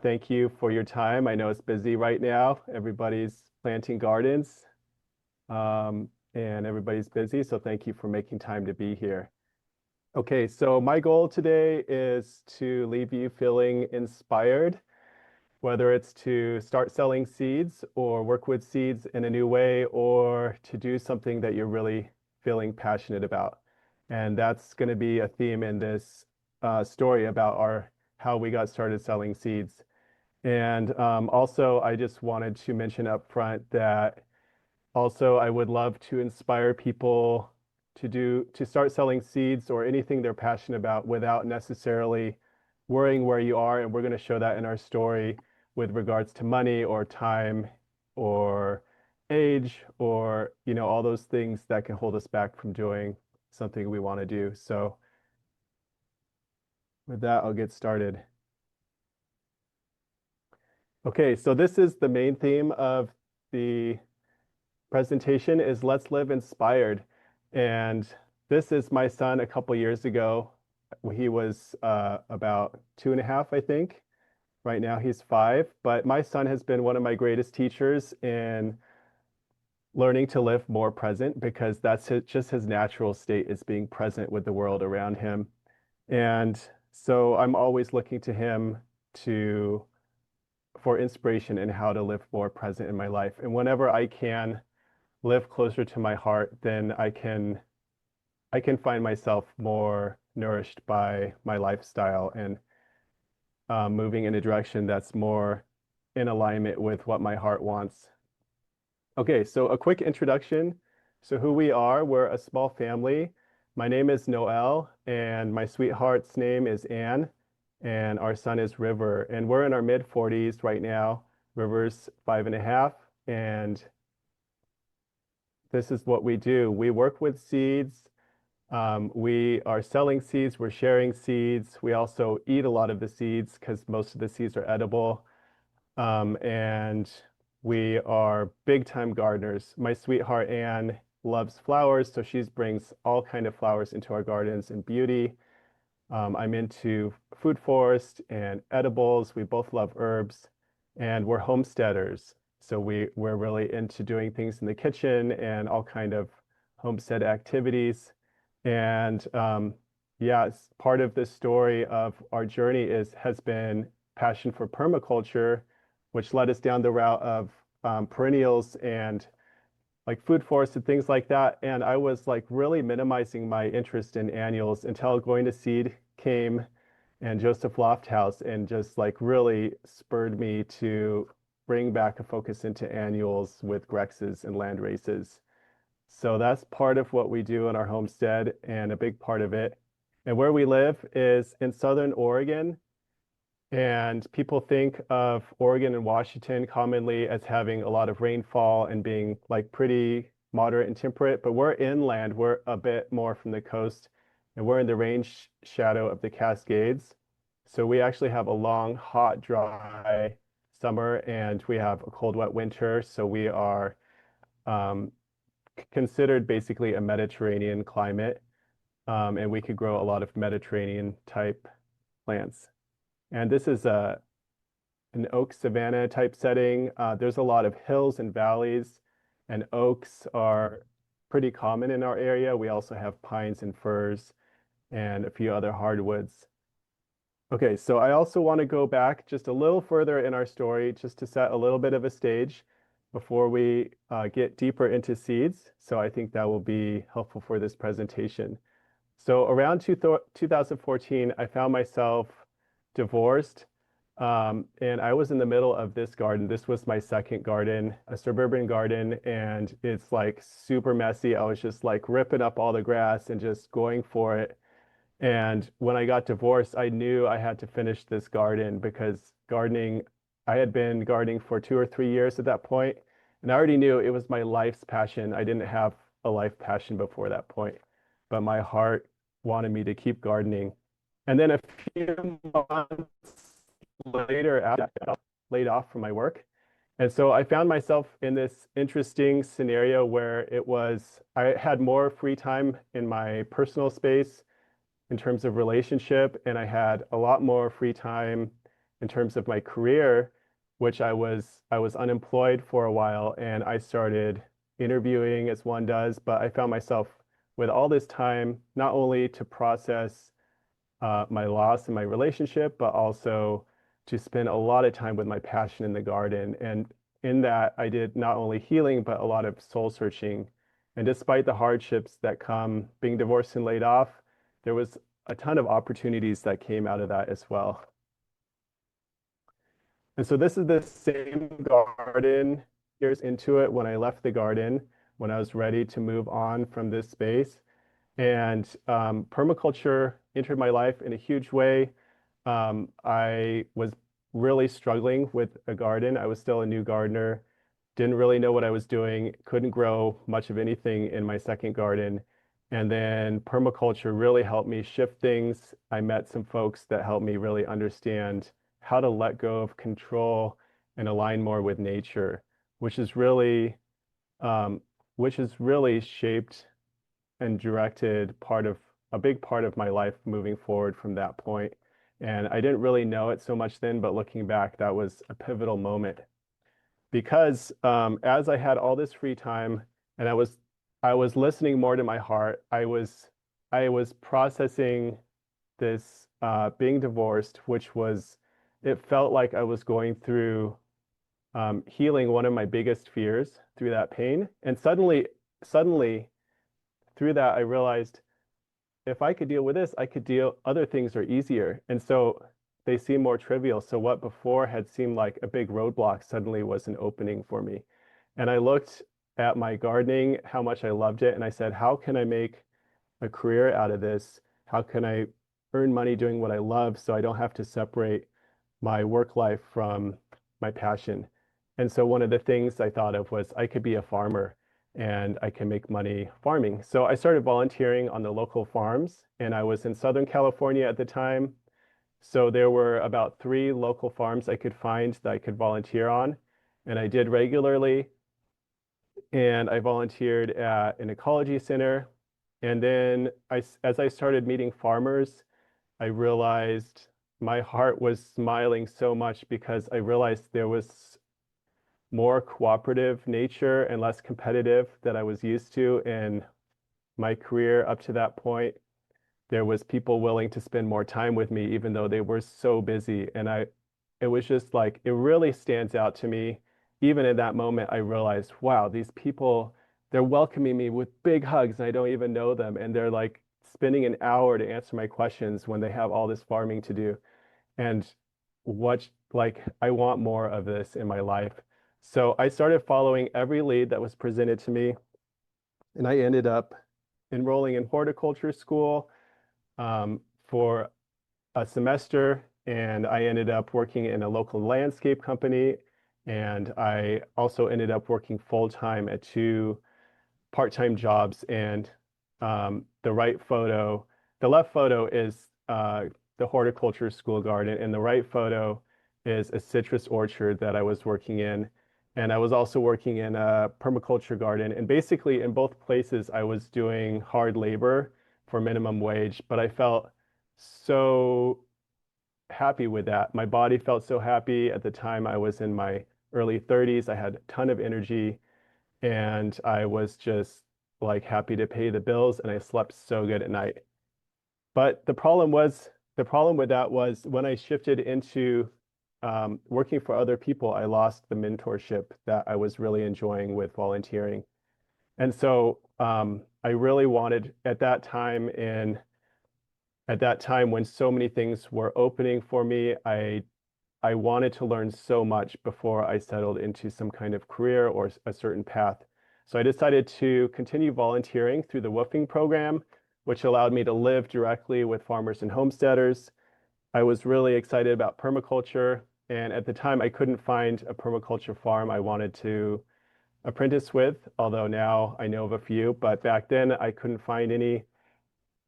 Thank you for your time. I know it's busy right now. Everybody's planting gardens, and everybody's busy, so thank you for making time to be here. Okay, so my goal today is to leave you feeling inspired, whether it's to start selling seeds or work with seeds in a new way, or to do something that you're really feeling passionate about. And that's going to be a theme in this story about how we got started selling seeds. And also, I just wanted to mention up front that also I would love to inspire people to start selling seeds or anything they're passionate about without necessarily worrying where you are. And we're going to show that in our story with regards to money or time or age or, all those things that can hold us back from doing something we want to do. So with that, I'll get started. Okay, so this is the main theme of the presentation is Let's Live Inspired. And this is my son a couple years ago. He was about 2.5, I think. Right now he's 5. But my son has been one of my greatest teachers in learning to live more present because just his natural state is being present with the world around him. And so I'm always looking to him to for inspiration in how to live more present in my life. And whenever I can live closer to my heart, then I can find myself more nourished by my lifestyle and moving in a direction that's more in alignment with what my heart wants. Okay, so a quick introduction. So who we are, we're a small family. My name is Noel, and my sweetheart's name is Anne, and our son is River. And we're in our mid-40s right now. River's 5.5, and this is what we do. We work with seeds. We are selling seeds. We're sharing seeds. We also eat a lot of the seeds because most of the seeds are edible. And we are big time gardeners. My sweetheart Anne loves flowers, so she brings all kind of flowers into our gardens and beauty. I'm into food forest and edibles. We both love herbs, and we're homesteaders. So we're really into doing things in the kitchen and all kind of homestead activities. And yeah, part of the story of our journey has been passion for permaculture, which led us down the route of perennials and like food forests and things like that. And I was like really minimizing my interest in annuals until going to seed came and Joseph Lofthouse and just like really spurred me to bring back a focus into annuals with Grexes and land races. So that's part of what we do in our homestead and a big part of it. And where we live is in Southern Oregon. And people think of Oregon and Washington commonly as having a lot of rainfall and being like pretty moderate and temperate, but we're inland. We're a bit more from the coast, and we're in the rain shadow of the Cascades. So we actually have a long, hot, dry summer, and we have a cold, wet winter. So we are considered basically a Mediterranean climate, and we could grow a lot of Mediterranean type plants. And this is an oak savanna type setting. There's a lot of hills and valleys, and oaks are pretty common in our area. We also have pines and firs and a few other hardwoods. Okay, so I also want to go back just a little further in our story just to set a little bit of a stage before we get deeper into seeds. So I think that will be helpful for this presentation. So around 2014, I found myself divorced, and I was in the middle of this garden. This was my second garden, a suburban garden, and it's like super messy. I was just like ripping up all the grass and just going for it. And when I got divorced, I knew I had to finish this garden because I had been gardening for 2 or 3 years at that point, and I already knew it was my life's passion. I didn't have a life passion before that point, but my heart wanted me to keep gardening. And then a few months later, after I got laid off from my work. And so I found myself in this interesting scenario where I had more free time in my personal space in terms of relationship, and I had a lot more free time in terms of my career, which I was unemployed for a while, and I started interviewing as one does, but I found myself with all this time, not only to process my loss in my relationship, but also to spend a lot of time with my passion in the garden. And in that, I did not only healing, but a lot of soul searching. And despite the hardships that come being divorced and laid off, there was a ton of opportunities that came out of that as well. And so this is the same garden years into it when I left the garden, when I was ready to move on from this space. And permaculture entered my life in a huge way. I was really struggling with a garden. I was still a new gardener, didn't really know what I was doing, couldn't grow much of anything in my second garden. And then permaculture really helped me shift things. I met some folks that helped me really understand how to let go of control and align more with nature, which is really, um, which has really shaped and directed a big part of my life moving forward from that point. And I didn't really know it so much then, but looking back, that was a pivotal moment because as I had all this free time and I was listening more to my heart, I was processing this being divorced, which was it felt like I was going through healing one of my biggest fears through that pain. And suddenly through that, I realized if I could deal with this, I could deal, other things are easier. And so they seem more trivial. So what before had seemed like a big roadblock suddenly was an opening for me. And I looked at my gardening, how much I loved it. And I said, how can I make a career out of this? How can I earn money doing what I love so I don't have to separate my work life from my passion? And so one of the things I thought of was I could be a farmer and I can make money farming. So I started volunteering on the local farms, and I was in Southern California at the time. So there were about 3 local farms I could find that I could volunteer on, and I did regularly. And I volunteered at an ecology center. And then as I started meeting farmers, I realized my heart was smiling so much because I realized there was more cooperative nature and less competitive that I was used to in my career up to that point. There was people willing to spend more time with me, even though they were so busy. And it was just like, it really stands out to me. Even in that moment, I realized, wow, these people, they're welcoming me with big hugs and I don't even know them. And they're like spending an hour to answer my questions when they have all this farming to do. And I want more of this in my life. So I started following every lead that was presented to me, and I ended up enrolling in horticulture school for a semester, and I ended up working in a local landscape company, and I also ended up working full time at 2 part-time jobs. And the right photo, the left photo is the horticulture school garden, and the right photo is a citrus orchard that I was working in. And I was also working in a permaculture garden. And basically, in both places, I was doing hard labor for minimum wage, but I felt so happy with that. My body felt so happy. At the time, I was in my early 30s. I had a ton of energy and I was just like happy to pay the bills and I slept so good at night. But the problem with that was when I shifted into working for other people, I lost the mentorship that I was really enjoying with volunteering. And so I really wanted at that time when so many things were opening for me, I wanted to learn so much before I settled into some kind of career or a certain path. So I decided to continue volunteering through the woofing program, which allowed me to live directly with farmers and homesteaders. I was really excited about permaculture, and at the time I couldn't find a permaculture farm I wanted to apprentice with, although now I know of a few, but back then I couldn't find any.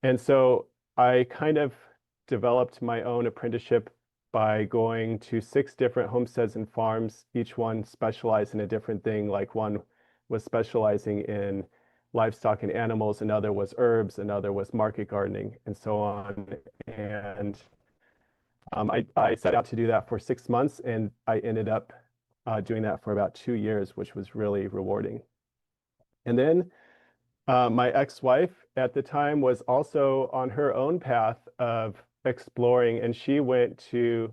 And so I kind of developed my own apprenticeship by going to 6 different homesteads and farms, each one specialized in a different thing. Like one was specializing in livestock and animals, another was herbs, another was market gardening, and so on. And I set out to do that for 6 months, and I ended up doing that for about 2 years, which was really rewarding. And then my ex-wife at the time was also on her own path of exploring, and she went to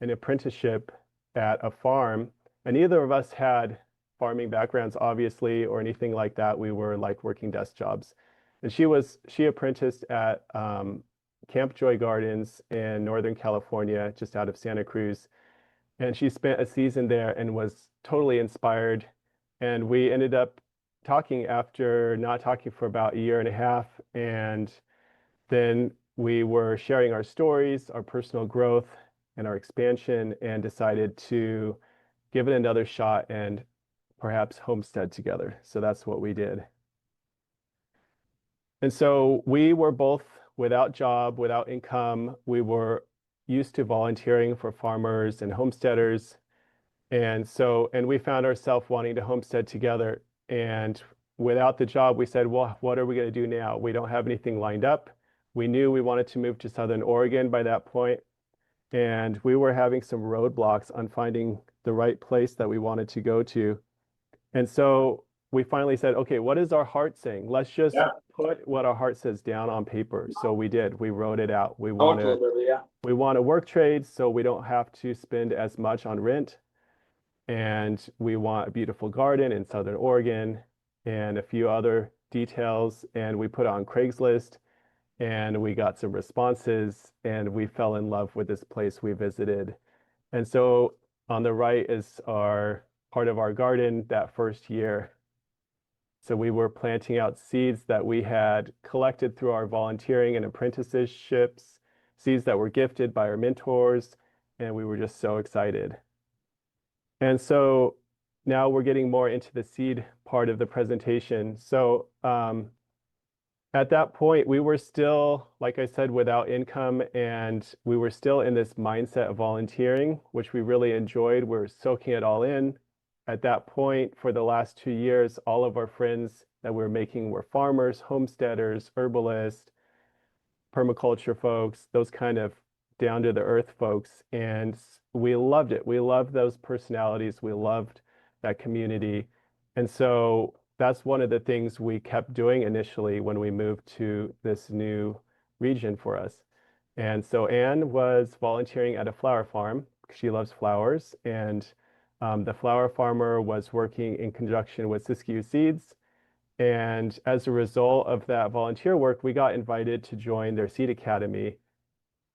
an apprenticeship at a farm. And neither of us had farming backgrounds, obviously, or anything like that. We were like working desk jobs. And she apprenticed at Camp Joy Gardens in Northern California, just out of Santa Cruz. And she spent a season there and was totally inspired. And we ended up talking after not talking for about a year and a half. And then we were sharing our stories, our personal growth, and our expansion, and decided to give it another shot and perhaps homestead together. So that's what we did. And so we were both without job, without income. We were used to volunteering for farmers and homesteaders. And we found ourselves wanting to homestead together. And without the job, we said, well, what are we going to do now? We don't have anything lined up. We knew we wanted to move to Southern Oregon by that point, and we were having some roadblocks on finding the right place that we wanted to go to. And so we finally said, okay, what is our heart saying? Let's just put what our heart says down on paper. So we did. We wrote it out. We want to work trades so we don't have to spend as much on rent. And we want a beautiful garden in Southern Oregon and a few other details. And we put it on Craigslist, and we got some responses, and we fell in love with this place we visited. And so on the right is our part of our garden that first year. So we were planting out seeds that we had collected through our volunteering and apprenticeships, seeds that were gifted by our mentors, and we were just so excited. And so now we're getting more into the seed part of the presentation. So at that point, we were still, like I said, without income, and we were still in this mindset of volunteering, which we really enjoyed. We were soaking it all in. At that point, for the last 2 years, all of our friends that we were making were farmers, homesteaders, herbalists, permaculture folks, those kind of down to the earth folks. And we loved it. We loved those personalities. We loved that community. And so that's one of the things we kept doing initially when we moved to this new region for us. And so Anne was volunteering at a flower farm. She loves flowers. And the flower farmer was working in conjunction with Siskiyou Seeds. And as a result of that volunteer work, we got invited to join their Seed Academy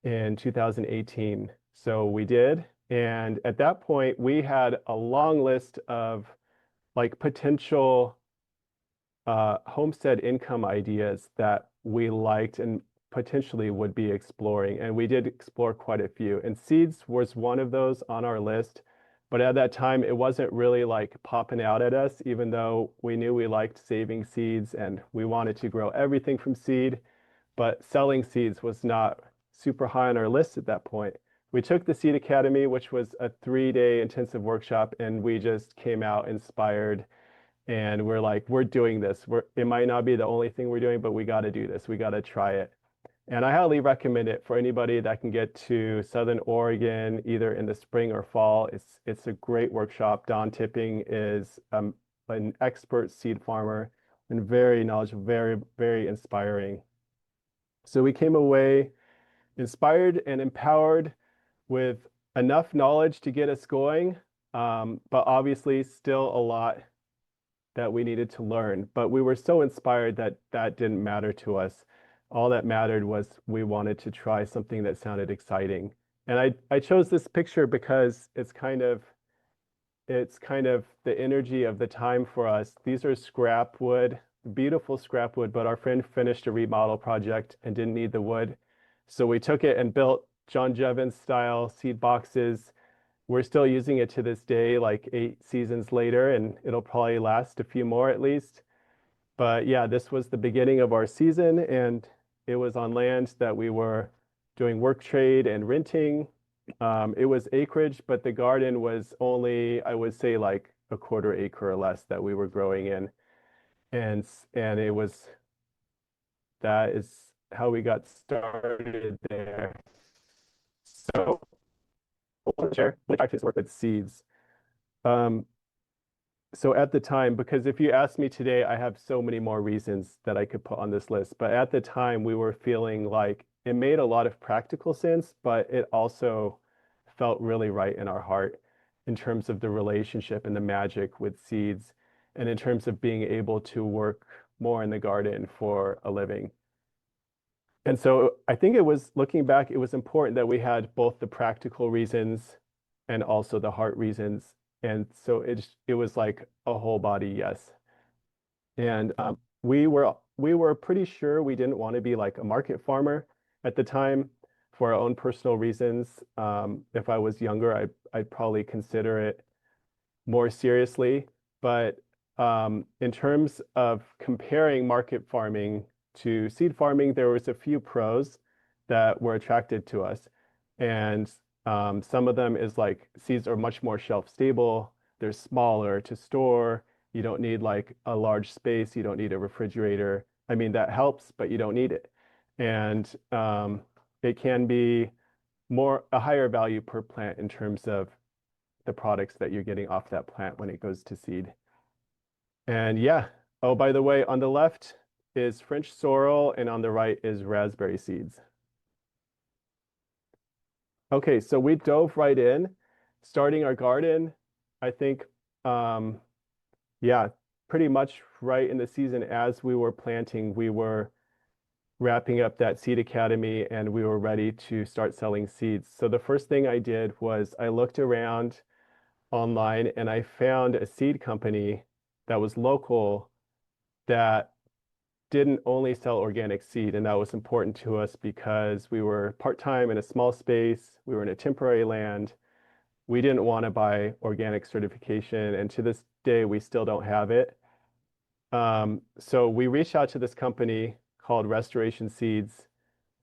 in 2018. So we did. And at that point, we had a long list of like potential homestead income ideas that we liked and potentially would be exploring. And we did explore quite a few. And seeds was one of those on our list. But at that time, it wasn't really like popping out at us, even though we knew we liked saving seeds and we wanted to grow everything from seed. But selling seeds was not super high on our list at that point. We took the Seed Academy, which was a 3-day intensive workshop, and we just came out inspired. And we're like, we're doing this. It might not be the only thing we're doing, but we got to do this. We got to try it. And I highly recommend it for anybody that can get to Southern Oregon, either in the spring or fall. It's a great workshop. Don Tipping is an expert seed farmer and very knowledgeable, very, very inspiring. So we came away inspired and empowered with enough knowledge to get us going, but obviously still a lot that we needed to learn. But we were so inspired that that didn't matter to us. All that mattered was we wanted to try something that sounded exciting. And I chose this picture because it's kind of the energy of the time for us. These are scrap wood, beautiful scrap wood, but our friend finished a remodel project and didn't need the wood. So we took it and built John Jevons style seed boxes. We're still using it to this day, like 8 seasons later, and it'll probably last a few more at least. But yeah, this was the beginning of our season, and it was on land that we were doing work trade and renting. It was acreage, but the garden was only, I would say, like a quarter acre or less that we were growing in. And that is how we got started there. So I want to share my practice work with seeds. Um, so at the time, because if you ask me today, I have so many more reasons that I could put on this list. But at the time, we were feeling like it made a lot of practical sense, but it also felt really right in our heart in terms of the relationship and the magic with seeds, and in terms of being able to work more in the garden for a living. And so I think it was, looking back, it was important that we had both the practical reasons and also the heart reasons. And so it was like a whole body yes. And we were pretty sure we didn't want to be like a market farmer at the time for our own personal reasons. If I was younger, I'd probably consider it more seriously. But in terms of comparing market farming to seed farming, there was a few pros that were attracted to us. And some of them is like seeds are much more shelf stable. They're smaller to store. You don't need like a large space. You don't need a refrigerator. I mean, that helps, but you don't need it. And it can be a higher value per plant in terms of the products that you're getting off that plant when it goes to seed. And yeah, oh, by the way, on the left is French sorrel and on the right is raspberry seeds. Okay, so we dove right in, starting our garden, I think, yeah, pretty much right in the season as we were planting, we were wrapping up that seed academy and we were ready to start selling seeds. So the first thing I did was I looked around online and I found a seed company that was local that didn't only sell organic seed. And that was important to us because we were part-time in a small space. We were in a temporary land. We didn't want to buy organic certification. And to this day, we still don't have it. So we reached out to this company called Restoration Seeds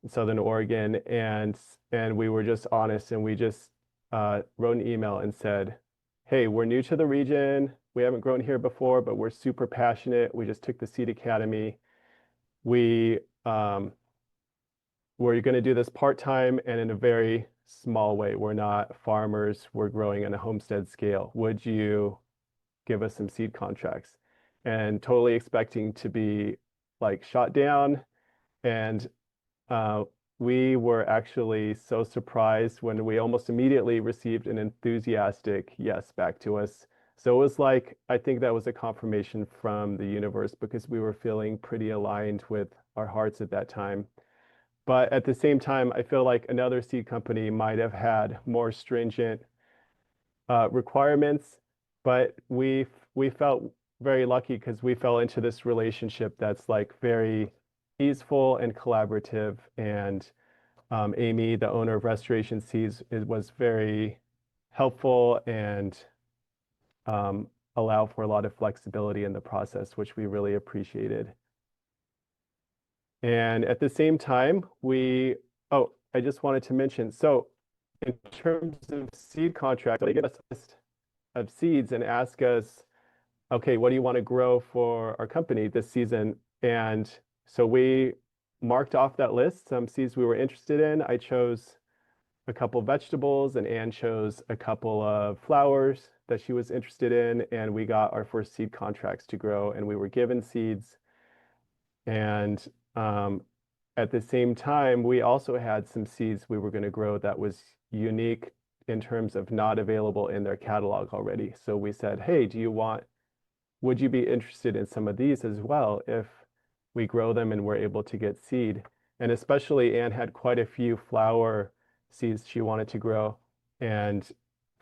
in Southern Oregon, and we were just honest, and we just wrote an email and said, "Hey, we're new to the region. We haven't grown here before, but we're super passionate. We just took the Seed Academy. We we're going to do this part-time and in a very small way. We're not farmers. We're growing on a homestead scale. Would you give us some seed contracts?" And totally expecting to be like shot down. And uh, we were actually so surprised when we almost immediately received an enthusiastic yes back to us. So it was like, I think that was a confirmation from the universe because we were feeling pretty aligned with our hearts at that time. But at the same time, I feel like another seed company might have had more stringent requirements, but we felt very lucky because we fell into this relationship that's like very easeful and collaborative. And Amy, the owner of Restoration Seeds, it was very helpful and allow for a lot of flexibility in the process, which we really appreciated. And at the same time, oh, I just wanted to mention, so in terms of seed contracts, they give us a list of seeds and ask us, okay, what do you want to grow for our company this season? And so we marked off that list, some seeds we were interested in. I chose a couple vegetables and Anne chose a couple of flowers that she was interested in. And we got our first seed contracts to grow and we were given seeds. And at the same time, we also had some seeds we were going to grow that was unique in terms of not available in their catalog already. So we said, hey, would you be interested in some of these as well if we grow them and we're able to get seed? And especially Anne had quite a few flower seeds she wanted to grow and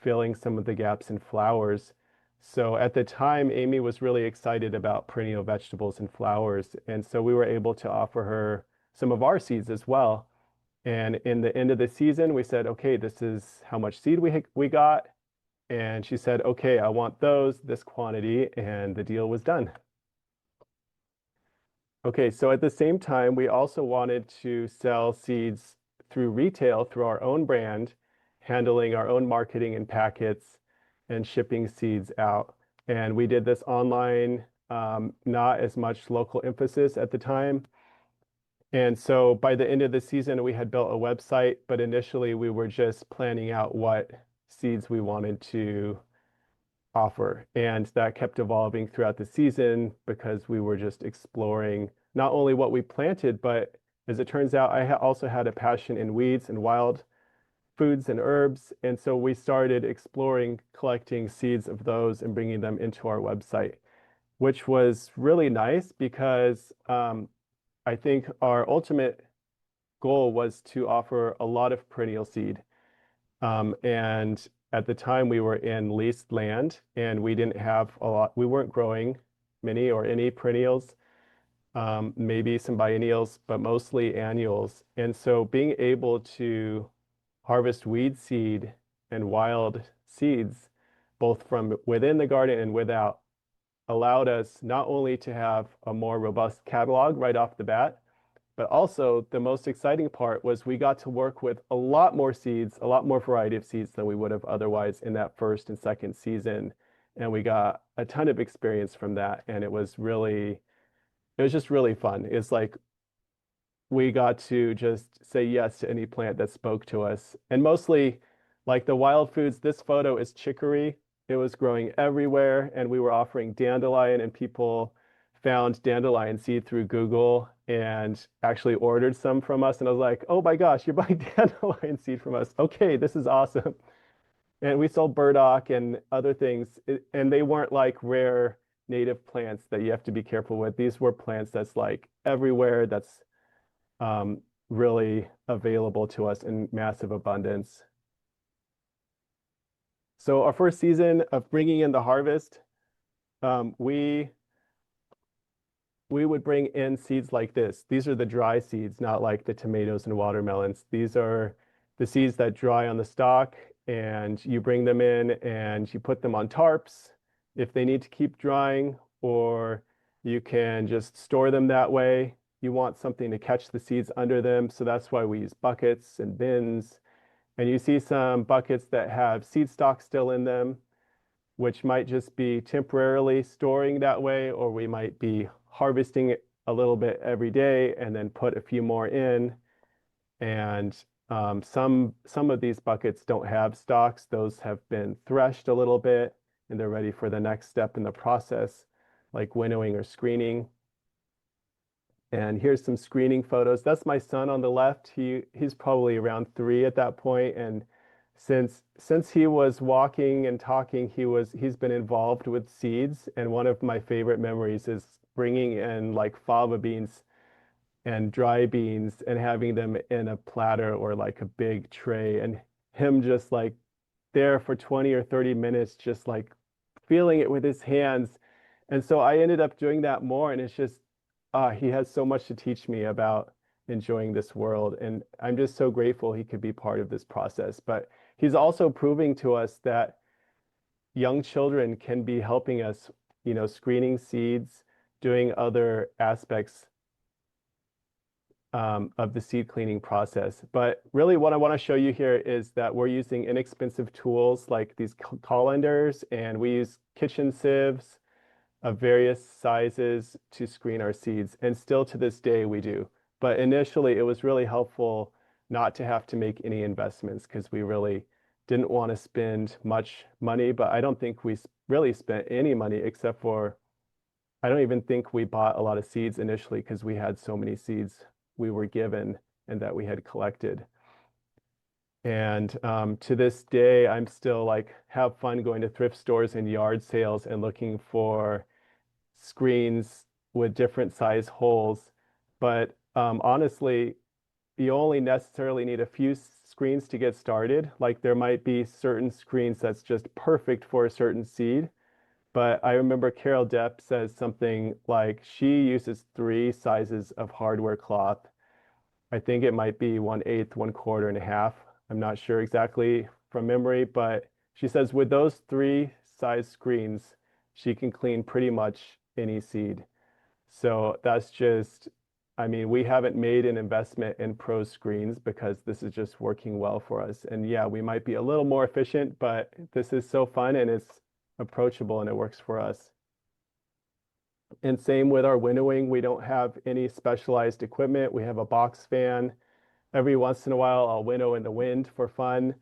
filling some of the gaps in flowers. So at the time, Amy was really excited about perennial vegetables and flowers. And so we were able to offer her some of our seeds as well. And in the end of the season, we said, okay, this is how much seed we got. And she said, okay, I want this quantity, and the deal was done. Okay, so at the same time, we also wanted to sell seeds through retail, through our own brand, handling our own marketing and packets and shipping seeds out. And we did this online, not as much local emphasis at the time. And so by the end of the season, we had built a website, but initially we were just planning out what seeds we wanted to offer. And that kept evolving throughout the season because we were just exploring not only what we planted, but as it turns out, I also had a passion in weeds and wild foods and herbs. And so we started exploring collecting seeds of those and bringing them into our website, which was really nice because I think our ultimate goal was to offer a lot of perennial seed. And at the time, we were in leased land and we didn't have a lot, we weren't growing many or any perennials, maybe some biennials, but mostly annuals. And so being able to harvest weed seed and wild seeds, both from within the garden and without, allowed us not only to have a more robust catalog right off the bat, but also the most exciting part was we got to work with a lot more seeds, a lot more variety of seeds than we would have otherwise in that first and second season. And we got a ton of experience from that. And it was just really fun. It's like we got to just say yes to any plant that spoke to us. And mostly like the wild foods, this photo is chicory. It was growing everywhere and we were offering dandelion and people found dandelion seed through Google and actually ordered some from us. And I was like, oh my gosh, you're buying dandelion seed from us. Okay, this is awesome. And we sold burdock and other things. And they weren't like rare native plants that you have to be careful with. These were plants that's like everywhere, that's really available to us in massive abundance. So our first season of bringing in the harvest, we would bring in seeds like this. These are the dry seeds, not like the tomatoes and watermelons. These are the seeds that dry on the stalk, and you bring them in and you put them on tarps if they need to keep drying, or you can just store them that way. You want something to catch the seeds under them, so that's why we use buckets and bins. And you see some buckets that have seed stock still in them, which might just be temporarily storing that way, or we might be harvesting it a little bit every day and then put a few more in. And some of these buckets don't have stalks. Those have been threshed a little bit and they're ready for the next step in the process, like winnowing or screening. And here's some screening photos. That's my son on the left. He's probably around 3 at that point. And since he was walking and talking, he's been involved with seeds. And one of my favorite memories is bringing in like fava beans and dry beans and having them in a platter or like a big tray, and him just like there for 20 or 30 minutes, just like feeling it with his hands. And so I ended up doing that more, and it's just he has so much to teach me about enjoying this world. And I'm just so grateful he could be part of this process. But he's also proving to us that young children can be helping us, screening seeds, doing other aspects of the seed cleaning process. But really what I want to show you here is that we're using inexpensive tools like these colanders, and we use kitchen sieves of various sizes to screen our seeds. And still to this day we do. But initially it was really helpful not to have to make any investments because we really didn't want to spend much money. But I don't think we really spent any money except for, I don't even think we bought a lot of seeds initially because we had so many seeds we were given and that we had collected. And to this day, I'm still like have fun going to thrift stores and yard sales and looking for screens with different size holes. But honestly, you only necessarily need a few screens to get started. Like there might be certain screens that's just perfect for a certain seed. But I remember Carol Depp says something like she uses 3 sizes of hardware cloth. I think it might be 1/8, 1/4, and a half. I'm not sure exactly from memory, but she says with those 3 size screens, she can clean pretty much any seed. So that's just, I mean, we haven't made an investment in pro screens because this is just working well for us. And yeah, we might be a little more efficient, but this is so fun and it's approachable and it works for us. And same with our winnowing. We don't have any specialized equipment. We have a box fan. Every once in a while, I'll winnow in the wind for fun,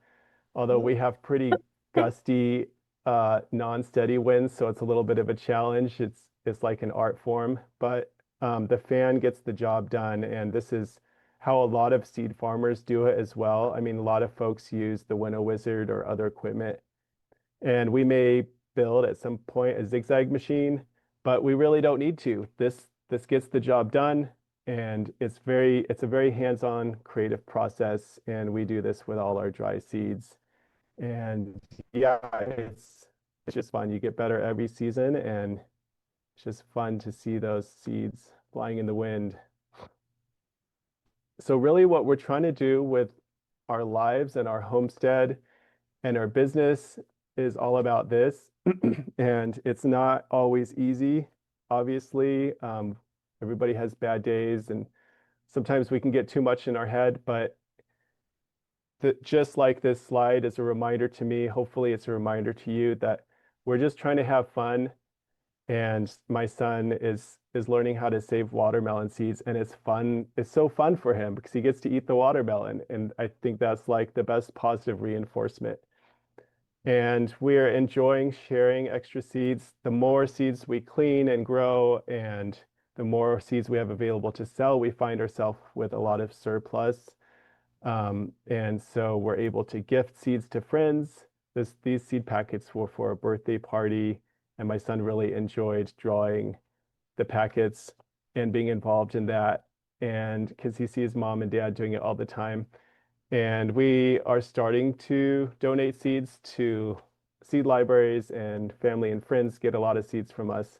although we have pretty gusty, non-steady winds, so it's a little bit of a challenge. It's like an art form, but the fan gets the job done, and this is how a lot of seed farmers do it as well. I mean, a lot of folks use the Winnow Wizard or other equipment, and we may build at some point a zigzag machine, but we really don't need to. This gets the job done, and it's a very hands-on creative process, and we do this with all our dry seeds. And yeah, it's just fun. You get better every season, and it's just fun to see those seeds flying in the wind. So really what we're trying to do with our lives and our homestead and our business is all about this. And it's not always easy, obviously. Everybody has bad days, and sometimes we can get too much in our head, but just like this slide is a reminder to me, hopefully it's a reminder to you that we're just trying to have fun. And my son is learning how to save watermelon seeds, and it's fun. It's so fun for him because he gets to eat the watermelon, and I think that's like the best positive reinforcement. And we're enjoying sharing extra seeds. The more seeds we clean and grow, and the more seeds we have available to sell, we find ourselves with a lot of surplus. And so we're able to gift seeds to friends. These seed packets were for a birthday party, and my son really enjoyed drawing the packets and being involved in that. And because he sees mom and dad doing it all the time. And we are starting to donate seeds to seed libraries, and family and friends get a lot of seeds from us.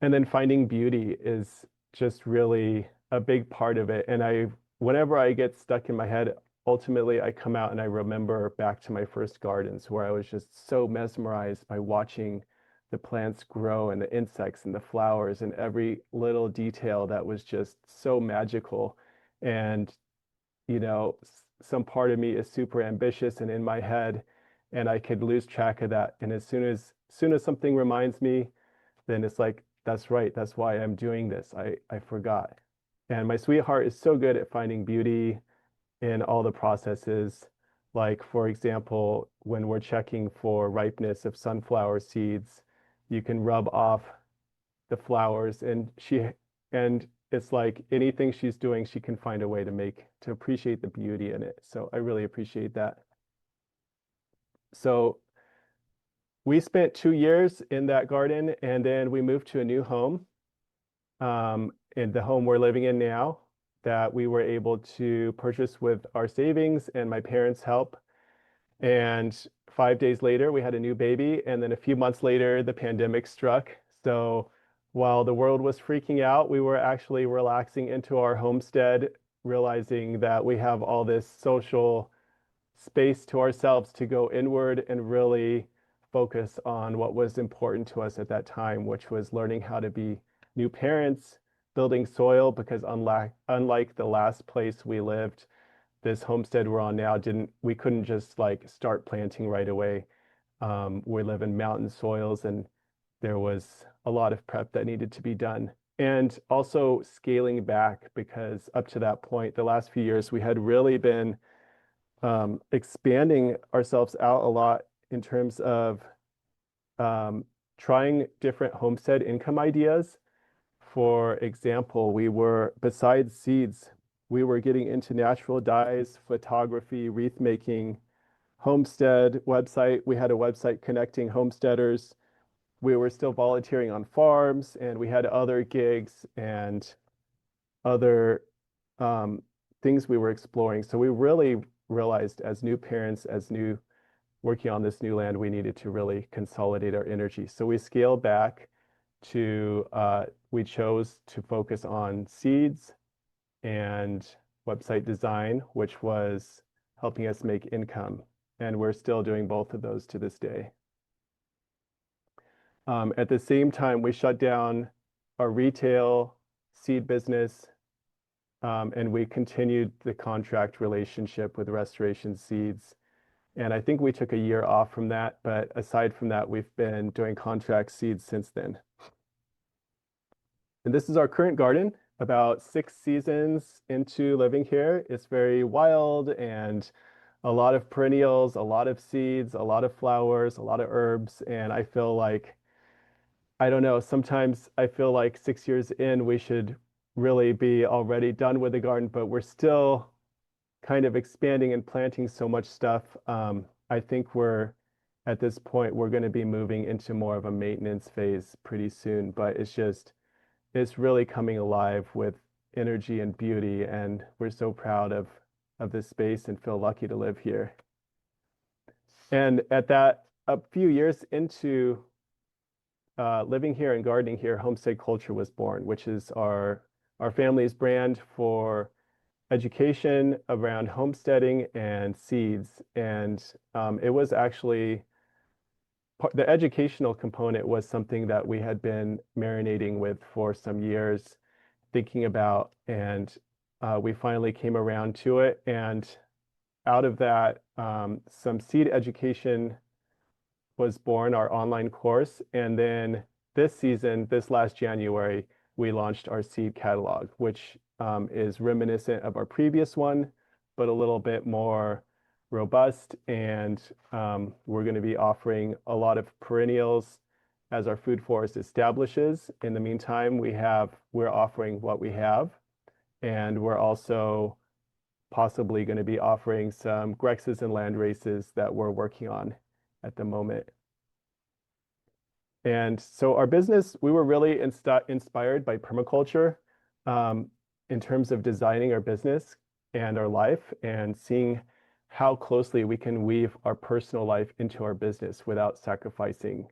And then finding beauty is just really a big part of it. And whenever I get stuck in my head, ultimately I come out and I remember back to my first gardens where I was just so mesmerized by watching the plants grow and the insects and the flowers and every little detail that was just so magical. And, some part of me is super ambitious and in my head, and I could lose track of that. And as soon as something reminds me, then it's like, that's right. That's why I'm doing this. I forgot. And my sweetheart is so good at finding beauty in all the processes. Like, for example, when we're checking for ripeness of sunflower seeds, you can rub off the flowers, and it's like anything she's doing, she can find a way to appreciate the beauty in it. So I really appreciate that. So we spent 2 years in that garden, and then we moved to a new home, in the home we're living in now, that we were able to purchase with our savings and my parents' help. And 5 days later, we had a new baby. And then a few months later, the pandemic struck. So while the world was freaking out, we were actually relaxing into our homestead, realizing that we have all this social space to ourselves to go inward and really focus on what was important to us at that time, which was learning how to be new parents, building soil, because unlike the last place we lived, this homestead we're on now we couldn't just like start planting right away. We live in mountain soils, and there was a lot of prep that needed to be done. And also scaling back, because up to that point, the last few years, we had really been expanding ourselves out a lot in terms of trying different homestead income ideas. For example, besides seeds, we were getting into natural dyes, photography, wreath making, homestead website. We had a website connecting homesteaders. We were still volunteering on farms, and we had other gigs and other things we were exploring. So we really realized, as new parents, working on this new land, we needed to really consolidate our energy. So we scaled back we chose to focus on seeds and website design, which was helping us make income. And we're still doing both of those to this day. At the same time, we shut down our retail seed business, and we continued the contract relationship with Restoration Seeds. And I think we took a year off from that, but aside from that, we've been doing contract seeds since then. And this is our current garden, about 6 seasons into living here. It's very wild and a lot of perennials, a lot of seeds, a lot of flowers, a lot of herbs. And I feel like, I don't know, sometimes I feel like 6 years in, we should really be already done with the garden, but we're still kind of expanding and planting so much stuff. I think we're at this point, we're going to be moving into more of a maintenance phase pretty soon, but it's really coming alive with energy and beauty, and we're so proud of this space and feel lucky to live here. And at that, a few years into living here and gardening here, Homestead Culture was born, which is our family's brand for education around homesteading and seeds. And it was actually the educational component was something that we had been marinating with for some years, thinking about, and we finally came around to it. And out of that, some seed education was born, our online course. And then this season, this last January, we launched our seed catalog, which is reminiscent of our previous one, but a little bit more robust. And we're going to be offering a lot of perennials as our food forest establishes. In the meantime, we're offering what we have, and we're also possibly going to be offering some Grexes and land races that we're working on at the moment. And so our business, we were really inspired by permaculture in terms of designing our business and our life and seeing how closely we can weave our personal life into our business without sacrificing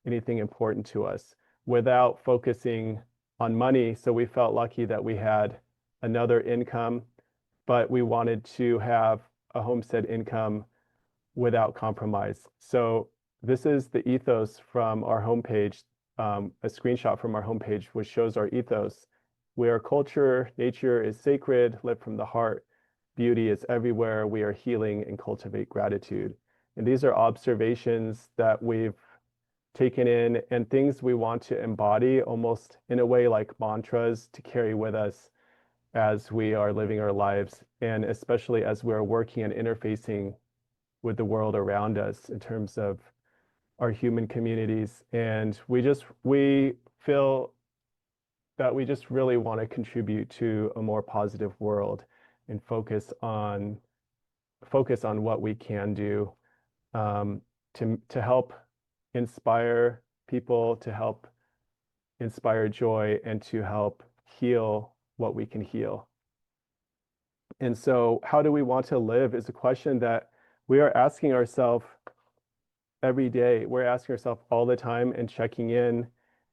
anything important to us, without focusing on money. So we felt lucky that we had another income, but we wanted to have a homestead income without compromise. So this is the ethos from our homepage, a screenshot from our homepage, which shows our ethos. We are culture, nature is sacred, live from the heart, beauty is everywhere, we are healing and cultivate gratitude. And these are observations that we've taken in and things we want to embody almost in a way like mantras to carry with us as we are living our lives, and especially as we're working and interfacing with the world around us in terms of our human communities. And we feel that we just really want to contribute to a more positive world and focus on what we can do to help inspire people, to help inspire joy, and to help heal what we can heal. And so how do we want to live is a question that we are asking ourselves every day. We're asking ourselves all the time and checking in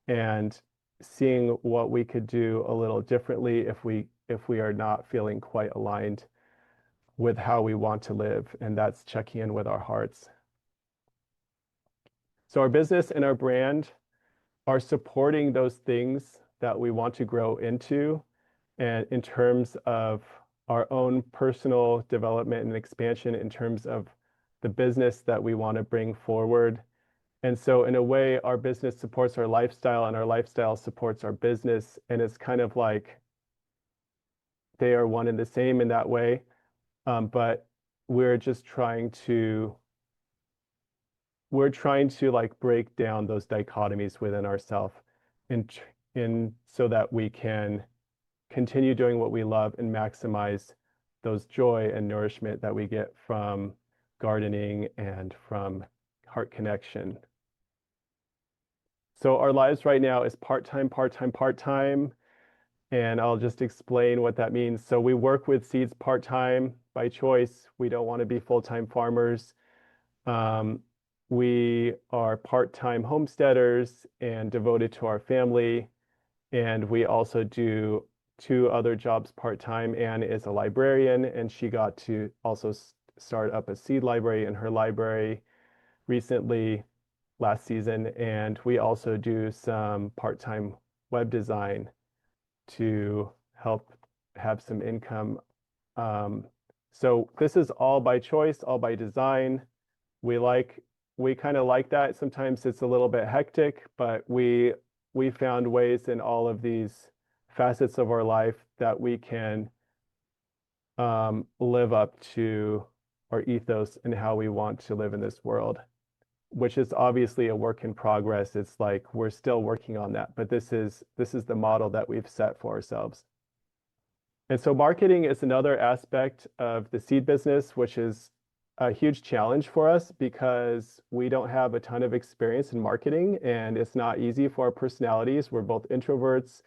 and seeing what we could do a little differently if we are not feeling quite aligned with how we want to live. And that's checking in with our hearts. So our business and our brand are supporting those things that we want to grow into, and in terms of our own personal development and expansion in terms of the business that we want to bring forward. And so in a way, our business supports our lifestyle and our lifestyle supports our business. And it's kind of like they are one and the same in that way. But we're trying to like break down those dichotomies within ourselves in so that we can continue doing what we love and maximize those joy and nourishment that we get from gardening and from heart connection. So our lives right now is part-time, part-time, part-time. And I'll just explain what that means. So we work with seeds part-time by choice. We don't want to be full-time farmers. We are part-time homesteaders and devoted to our family. And we also do 2 other jobs part-time. Anne is a librarian, and she got to also start up a seed library in her library recently last season. And we also do some part-time web design to help have some income. So this is all by choice, all by design. We kind of like that. Sometimes it's a little bit hectic, but we we found ways in all of these facets of our life that we can live up to our ethos and how we want to live in this world, which is obviously a work in progress. It's like we're still working on that, but this is the model that we've set for ourselves. And so marketing is another aspect of the seed business, which is a huge challenge for us because we don't have a ton of experience in marketing and it's not easy for our personalities. We're both introverts.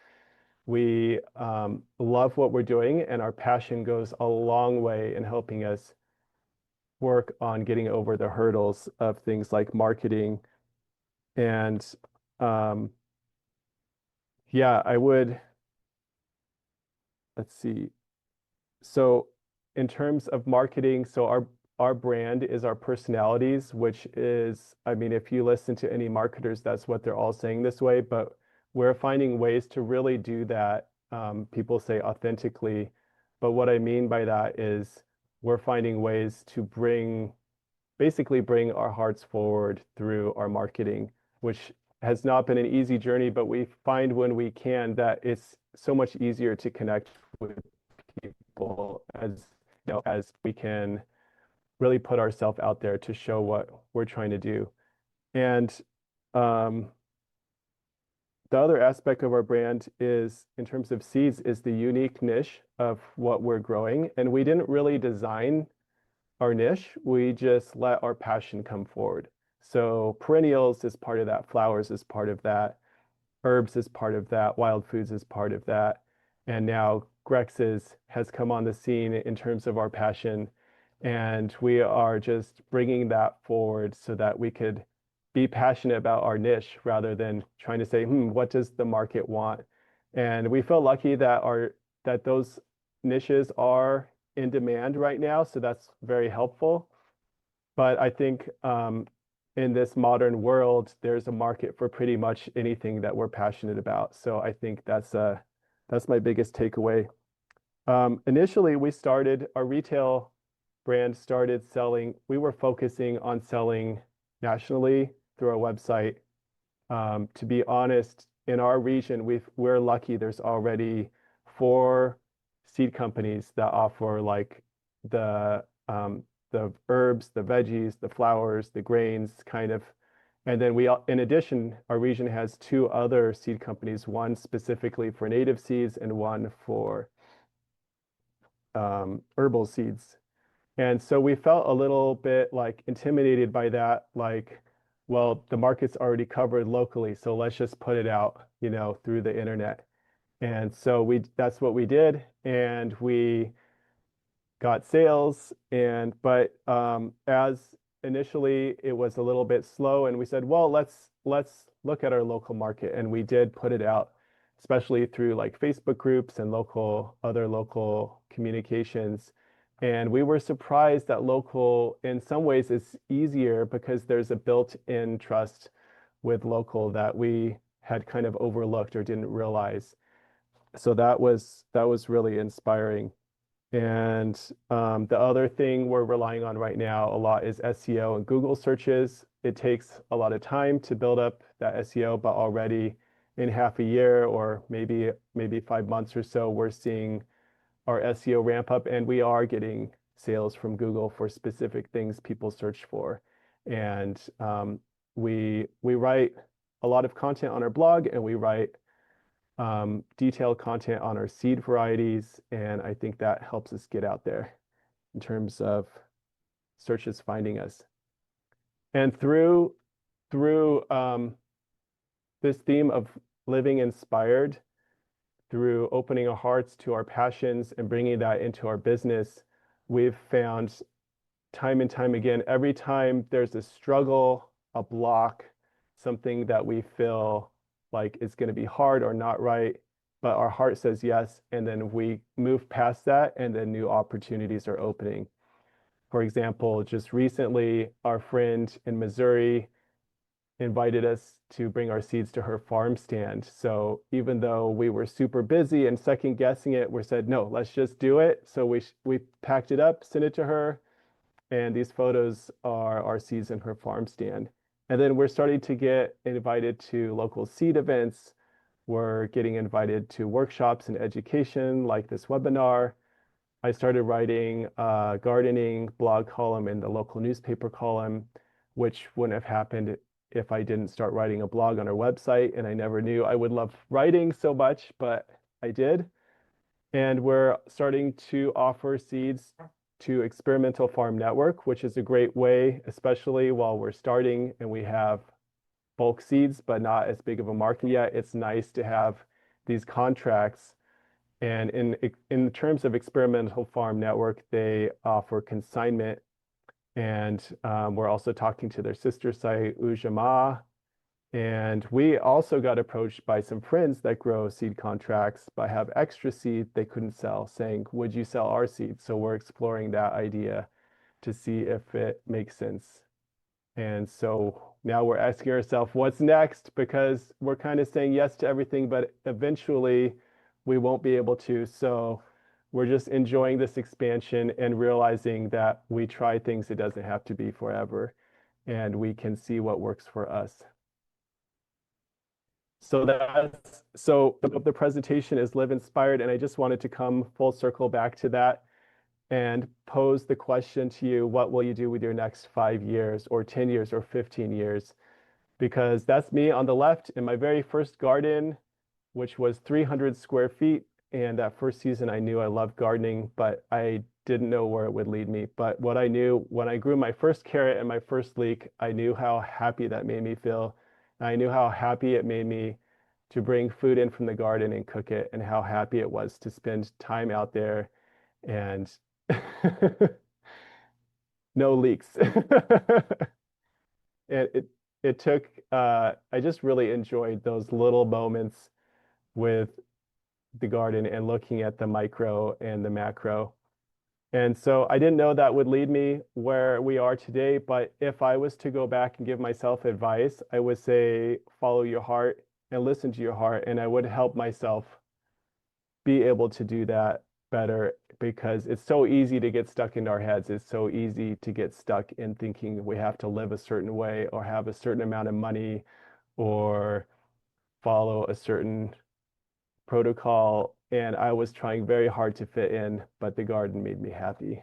We love what we're doing, and our passion goes a long way in helping us work on getting over the hurdles of things like marketing. And yeah, let's see. So in terms of marketing, so our brand is our personalities, which is, I mean, if you listen to any marketers, that's what they're all saying this way, but we're finding ways to really do that. People say authentically, but what I mean by that is we're finding ways to basically bring our hearts forward through our marketing, which has not been an easy journey, but we find when we can that it's so much easier to connect with people as we can really put ourselves out there to show what we're trying to do. And the other aspect of our brand is, in terms of seeds, is the unique niche of what we're growing. And we didn't really design our niche. We just let our passion come forward. So perennials is part of that, flowers is part of that, herbs is part of that, wild foods is part of that. And now Grex's has come on the scene in terms of our passion. And we are just bringing that forward so that we could be passionate about our niche rather than trying to say, what does the market want? And we feel lucky that those niches are in demand right now, so that's very helpful. But I think in this modern world, there's a market for pretty much anything that we're passionate about. So I think that's my biggest takeaway. Initially, our retail brand started selling. We were focusing on selling nationally through our website. To be honest, in our region, we're lucky. There's already 4 seed companies that offer like the herbs, the veggies, the flowers, the grains, kind of. And then in addition, our region has 2 other seed companies, one specifically for native seeds and one for herbal seeds. And so we felt a little bit like intimidated by that, like, well, the market's already covered locally, so let's just put it out, through the internet. And so that's what we did, and we got sales, but as initially it was a little bit slow, and we said, well, let's look at our local market, and we did put it out, especially through like Facebook groups and other local communications. And we were surprised that local, in some ways, is easier because there's a built-in trust with local that we had kind of overlooked or didn't realize. So that was really inspiring. And the other thing we're relying on right now a lot is SEO and Google searches. It takes a lot of time to build up that SEO, but already in half a year or maybe 5 months or so, we're seeing our SEO ramp up, and we are getting sales from Google for specific things people search for. And we write a lot of content on our blog, and we write detailed content on our seed varieties, and I think that helps us get out there in terms of searches finding us. And through this theme of living inspired, through opening our hearts to our passions and bringing that into our business, we've found time and time again, every time there's a struggle, a block, something that we feel like is going to be hard or not right, but our heart says yes, and then we move past that, and then new opportunities are opening. For example, just recently, our friend in Missouri invited us to bring our seeds to her farm stand. So even though we were super busy and second guessing it, we said, no, let's just do it. So we packed it up, sent it to her, and these photos are our seeds in her farm stand. And then we're starting to get invited to local seed events. were getting invited to workshops and education like this webinar. I started writing a gardening blog column in the local newspaper column, which wouldn't have happened if I didn't start writing a blog on our website. And I never knew I would love writing so much, but I did. And we're starting to offer seeds to Experimental Farm Network, which is a great way, especially while we're starting and we have bulk seeds, but not as big of a market yet. It's nice to have these contracts. And in terms of Experimental Farm Network, they offer consignment. And we're also talking to their sister site, Ujamaa. And we also got approached by some friends that grow seed contracts, but have extra seed they couldn't sell, saying, would you sell our seed? So we're exploring that idea to see if it makes sense. And so now we're asking ourselves, what's next? Because we're kind of saying yes to everything, but eventually we won't be able to. So we're just enjoying this expansion and realizing that we try things, it doesn't have to be forever, and we can see what works for us. So the presentation is Live Inspired, and I just wanted to come full circle back to that and pose the question to you, what will you do with your next 5 years or 10 years or 15 years? Because that's me on the left in my very first garden, which was 300 square feet. And that first season, I knew I loved gardening, but I didn't know where it would lead me. But what I knew when I grew my first carrot and my first leek, I knew how happy that made me feel. I knew how happy it made me to bring food in from the garden and cook it, and how happy it was to spend time out there and no leaks. And it took, I just really enjoyed those little moments with the garden and looking at the micro and the macro. And so I didn't know that would lead me where we are today, but if I was to go back and give myself advice, I would say follow your heart and listen to your heart, and I would help myself be able to do that better, because it's so easy to get stuck in our heads. It's so easy to get stuck in thinking we have to live a certain way or have a certain amount of money or follow a certain protocol. And I was trying very hard to fit in, but the garden made me happy.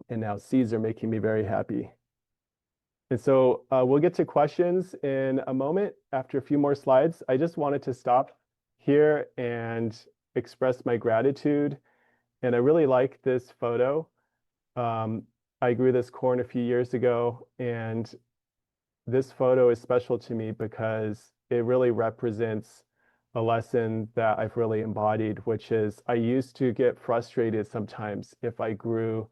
And now seeds are making me very happy. And so we'll get to questions in a moment after a few more slides. I just wanted to stop here and express my gratitude. And I really like this photo. I grew this corn a few years ago, and this photo is special to me because it really represents a lesson that I've really embodied, which is I used to get frustrated sometimes if I grew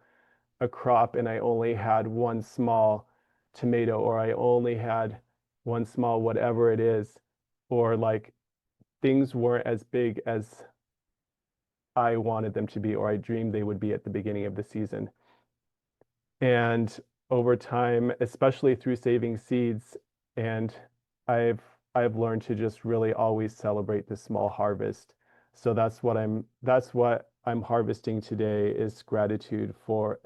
a crop and I only had one small tomato, or I only had one small whatever it is, or like things weren't as big as I wanted them to be, or I dreamed they would be at the beginning of the season. And over time, especially through saving seeds, and I've learned to just really always celebrate the small harvest. So that's what I'm harvesting today, is gratitude for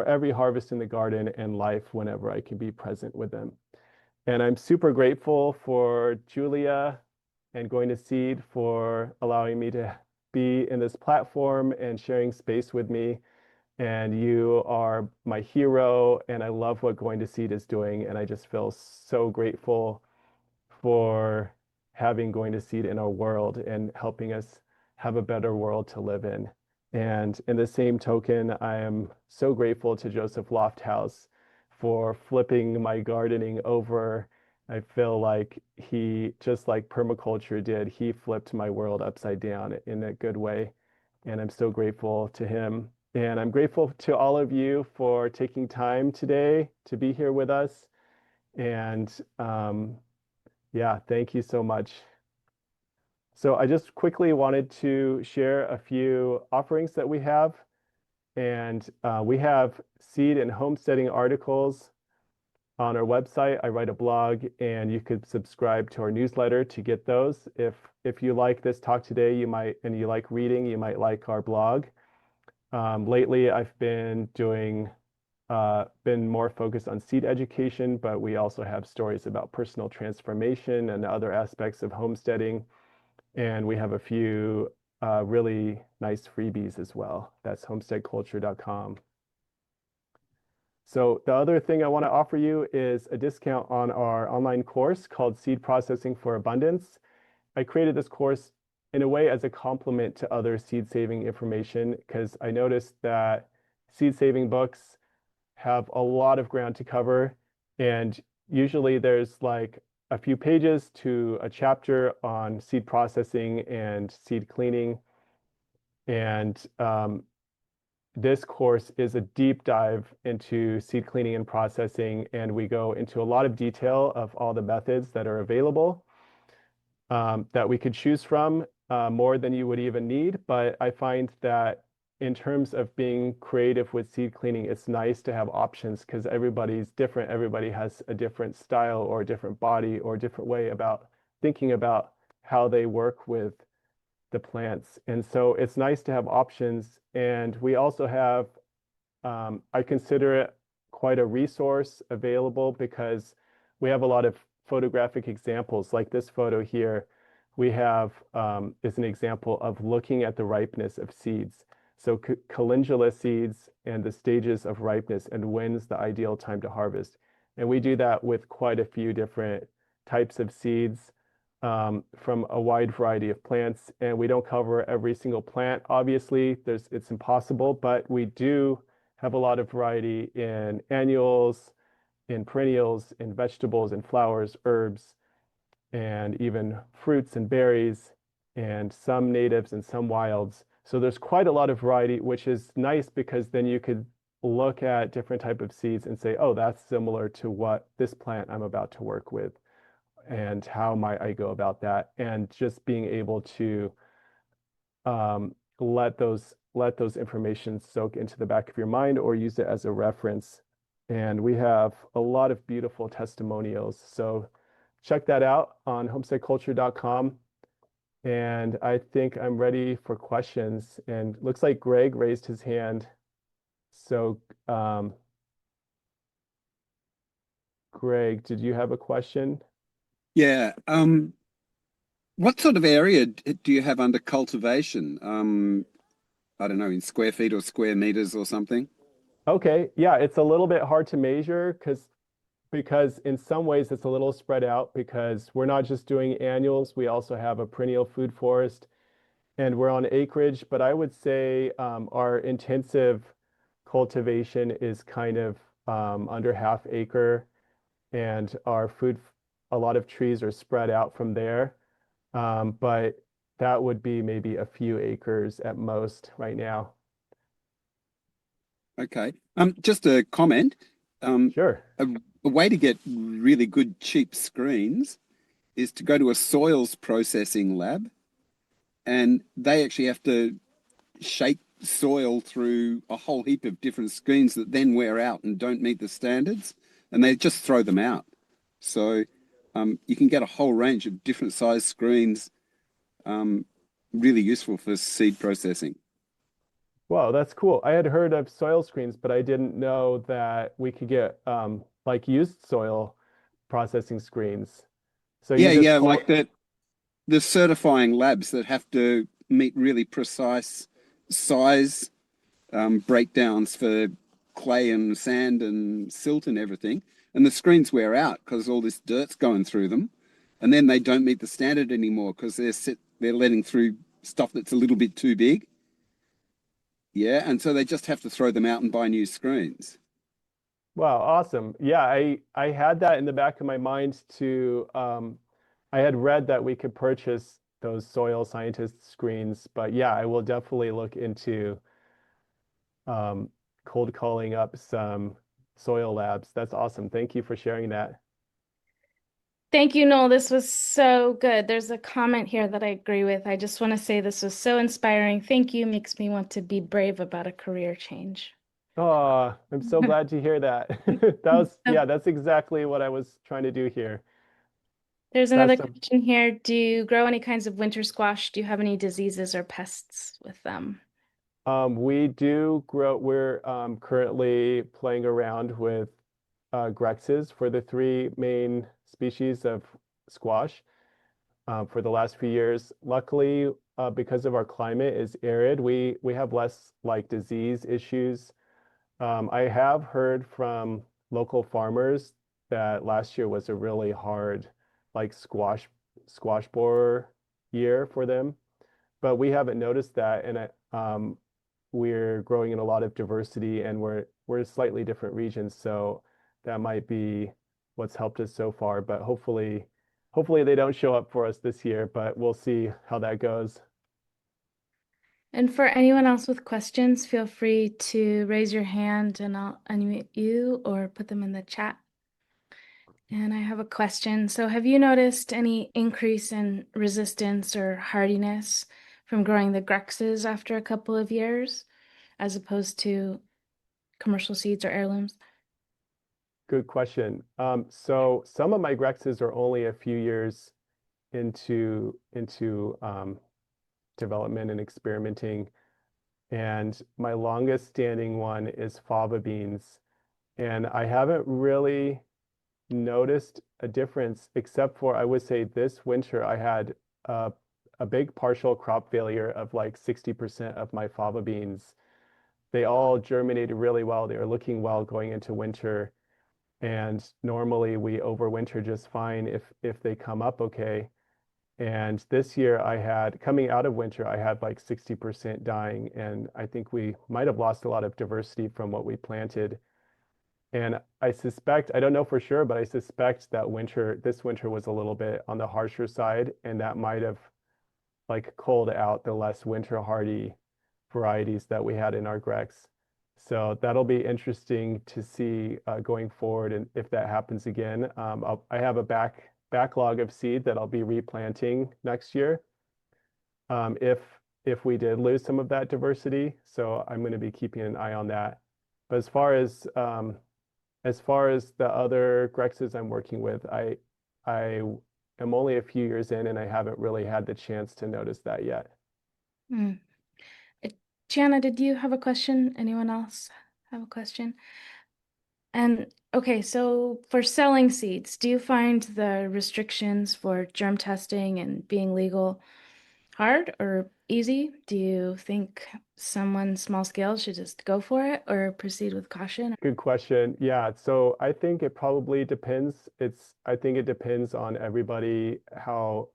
every harvest in the garden and life whenever I can be present with them. And I'm super grateful for Julia and Going to Seed for allowing me to be in this platform and sharing space with me. And you are my hero, and I love what Going to Seed is doing. And I just feel so grateful for having Going to Seed in our world and helping us have a better world to live in. And in the same token, I am so grateful to Joseph Lofthouse for flipping my gardening over. I feel like he, just like permaculture did, he flipped my world upside down in a good way. And I'm so grateful to him. And I'm grateful to all of you for taking time today to be here with us. And yeah, thank you so much. So I just quickly wanted to share a few offerings that we have. And we have seed and homesteading articles on our website. I write a blog, and you could subscribe to our newsletter to get those. If you like this talk today, you like reading, you might like our blog. Lately, I've been doing been more focused on seed education, but we also have stories about personal transformation and other aspects of homesteading. And we have a few really nice freebies as well. That's homesteadculture.com. So the other thing I want to offer you is a discount on our online course called Seed Processing for Abundance. I created this course in a way as a complement to other seed saving information because I noticed that seed saving books have a lot of ground to cover. And usually there's like a few pages to a chapter on seed processing and seed cleaning. And this course is a deep dive into seed cleaning and processing, and we go into a lot of detail of all the methods that are available that we could choose from, more than you would even need. But I find that in terms of being creative with seed cleaning, it's nice to have options because everybody's different. Everybody has a different style or a different body or a different way about thinking about how they work with the plants. And so it's nice to have options. And we also have, I consider it quite a resource available because we have a lot of photographic examples like this photo here. We have is an example of looking at the ripeness of seeds. So calendula seeds and the stages of ripeness and when's the ideal time to harvest. And we do that with quite a few different types of seeds from a wide variety of plants. And we don't cover every single plant. Obviously, it's impossible, but we do have a lot of variety in annuals, in perennials, in vegetables, in flowers, herbs, and even fruits and berries, and some natives and some wilds. So there's quite a lot of variety, which is nice because then you could look at different type of seeds and say, oh, that's similar to what this plant I'm about to work with, and how might I go about that? And just being able to let those information soak into the back of your mind or use it as a reference. And we have a lot of beautiful testimonials. So check that out on homesteadculture.com. And I think I'm ready for questions. And looks like Greg raised his hand. So Greg, did you have a question? Yeah. What sort of area do you have under cultivation? I don't know, in square feet or square meters or something? Okay, yeah, it's a little bit hard to measure because in some ways it's a little spread out because we're not just doing annuals, we also have a perennial food forest and we're on acreage. But I would say our intensive cultivation is kind of under half acre, and our a lot of trees are spread out from there. But that would be maybe a few acres at most right now. Okay. Just a comment. Um, Sure. a, a way to get really good cheap screens is to go to a soils processing lab, and they actually have to shake soil through a whole heap of different screens that then wear out and don't meet the standards, and they just throw them out. So you can get a whole range of different size screens, um, really useful for seed processing. Wow, that's cool. I had heard of soil screens, but I didn't know that we could get like used soil processing screens. So you Yeah, just yeah, pull, like that. The certifying labs that have to meet really precise size breakdowns for clay and sand and silt and everything. And the screens wear out because all this dirt's going through them. And then they don't meet the standard anymore because they're letting through stuff that's a little bit too big. Yeah. And so they just have to throw them out and buy new screens. wow, awesome. Yeah, I had that in the back of my mind to I had read that we could purchase those soil scientist screens, but yeah, I will definitely look into um cold calling up some soil labs. That's awesome. Thank you for sharing that. Thank you, Noel. This was so good. There's a comment here that I agree with. I just want to say this was so inspiring. Thank you. Makes me want to be brave about a career change. Oh, I'm so glad to hear that. So That's exactly what I was trying to do here. there's That's another some, question here. Do you grow any kinds of winter squash? Do you have any diseases or pests with them? We do grow, we're currently playing around with grexes for the three main species of squash for the last few years. Luckily, because of our climate is arid, we have less like disease issues. I have heard from local farmers that last year was a really hard like squash borer year for them, but we haven't noticed that, and we're growing in a lot of diversity, and we're slightly different regions, so that might be what's helped us so far. But hopefully they don't show up for us this year, but we'll see how that goes. And for anyone else with questions, feel free to raise your hand and I'll unmute you or put them in the chat. And I have a question. So have you noticed any increase in resistance or hardiness from growing the grexes after a couple of years, as opposed to commercial seeds or heirlooms? Good question. So some of my grexes are only a few years into development and experimenting, and my longest standing one is fava beans, and I haven't really noticed a difference, except for I would say this winter I had a, a big partial crop failure of like 60% of my fava beans. They all germinated really well. They were looking well going into winter. And normally we overwinter just fine if they come up okay. And this year I had, coming out of winter, I had like 60% dying. And I think we might have lost a lot of diversity from what we planted. And I suspect, I don't know for sure, but I suspect that this winter was a little bit on the harsher side, and that might have like culled out the less winter hardy varieties that we had in our Grex. So that'll be interesting to see going forward, and if that happens again. I have a backlog of seed that I'll be replanting next year if we did lose some of that diversity. So I'm going to be keeping an eye on that. But as far as the other Grexes I'm working with, I am only a few years in, and I haven't really had the chance to notice that yet. Mm. Gianna, did you have a question? Anyone else have a question? And okay, so for selling seeds, do you find the restrictions for germ testing and being legal hard or easy? Do you think someone small scale should just go for it or proceed with caution? Good question. Yeah, so I think it probably depends. I think it depends on everybody how,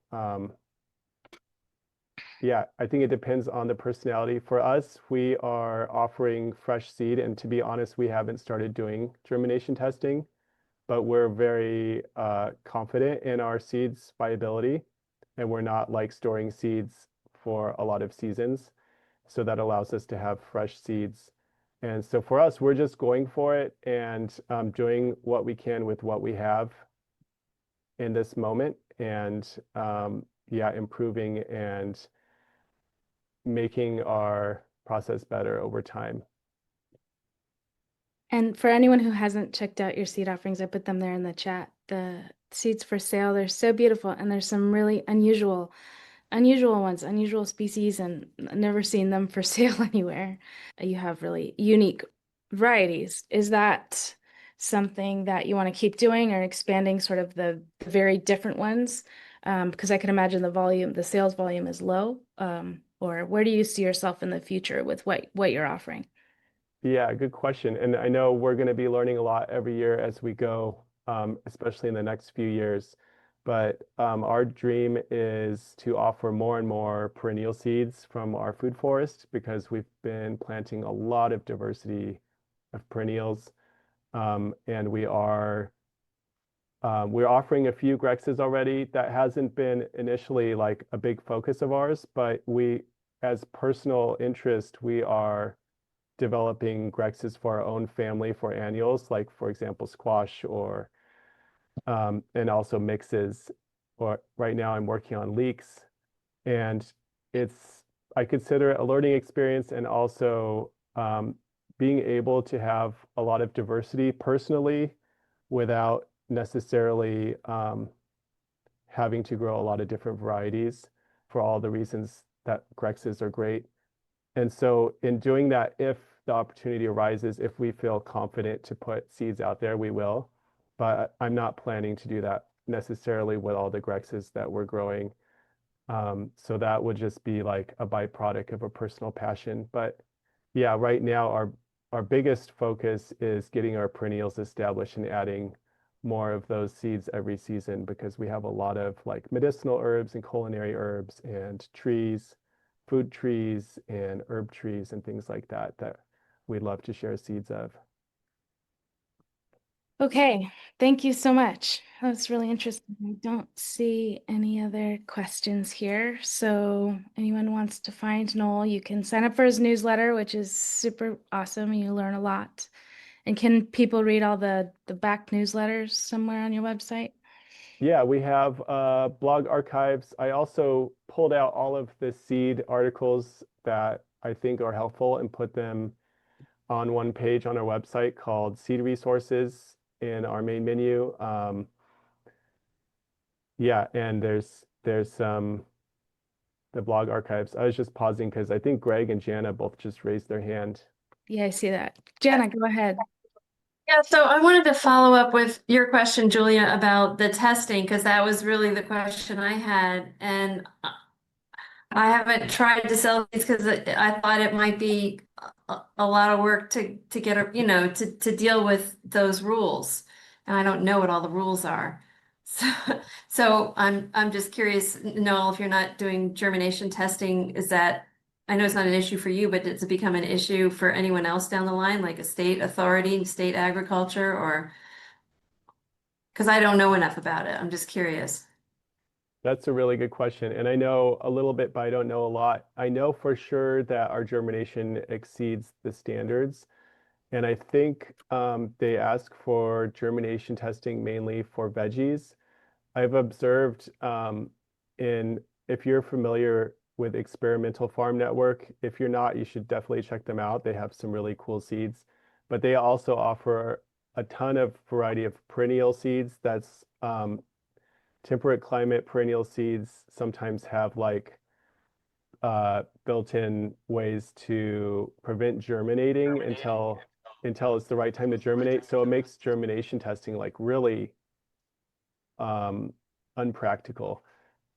yeah, I think it depends on the personality. For us, we are offering fresh seed, and to be honest, we haven't started doing germination testing, but we're very confident in our seeds' viability, and we're not like storing seeds for a lot of seasons. So that allows us to have fresh seeds. And so for us, we're just going for it and doing what we can with what we have in this moment, and yeah, improving and making our process better over time. And for anyone who hasn't checked out your seed offerings, I put them there in the chat. The seeds for sale, they're so beautiful, and there's some really unusual ones, unusual species, and I've never seen them for sale anywhere. You have really unique varieties. Is that something that you want to keep doing or expanding sort of the very different ones? Because I can imagine the sales volume is low. Or where do you see yourself in the future with what you're offering? Yeah, good question. And I know we're going to be learning a lot every year as we go, especially in the next few years. But our dream is to offer more and more perennial seeds from our food forest, because we've been planting a lot of diversity of perennials. And we're offering a few Grexes already. That hasn't been initially like a big focus of ours, but as personal interest, we are developing Grexes for our own family for annuals, like for example, squash or and also mixes. Or right now I'm working on leeks, and I consider it a learning experience, and also being able to have a lot of diversity personally without necessarily having to grow a lot of different varieties for all the reasons that Grexes are great. And so in doing that, if the opportunity arises, if we feel confident to put seeds out there, we will. But I'm not planning to do that necessarily with all the Grexes that we're growing. So that would just be like a byproduct of a personal passion. But yeah, right now our biggest focus is getting our perennials established and adding more of those seeds every season because we have a lot of like medicinal herbs and culinary herbs and trees, food trees and herb trees and things like that that we'd love to share seeds of. Okay, thank you so much. That's really interesting. I don't see any other questions here. So anyone wants to find Noel, you can sign up for his newsletter, which is super awesome. You learn a lot. And can people read all the back newsletters somewhere on your website? Yeah, we have blog archives. I also pulled out all of the seed articles that I think are helpful and put them on one page on our website called Seed Resources in our main menu. Yeah, and there's the blog archives. I was just pausing because I think Greg and Jana both just raised their hand. Yeah, I see that. Jana, go ahead. Yeah, so I wanted to follow up with your question, Julia, about the testing, because that was really the question I had. And I haven't tried to sell these because I thought it might be a lot of work to get to deal with those rules. And I don't know what all the rules are. So so I'm just curious, Noel, if you're not doing germination testing, is that, I know it's not an issue for you, but does it become an issue for anyone else down the line, like a state authority, state agriculture, or because I don't know enough about it. I'm just curious. That's a really good question. And I know a little bit, but I don't know a lot. I know for sure that our germination exceeds the standards. And I think they ask for germination testing mainly for veggies. I've observed if you're familiar with Experimental Farm Network, if you're not, you should definitely check them out. They have some really cool seeds, but they also offer a ton of variety of perennial seeds. That's temperate climate perennial seeds sometimes have like built-in ways to prevent germinating until it's the right time to germinate. So it makes germination testing like really unpractical.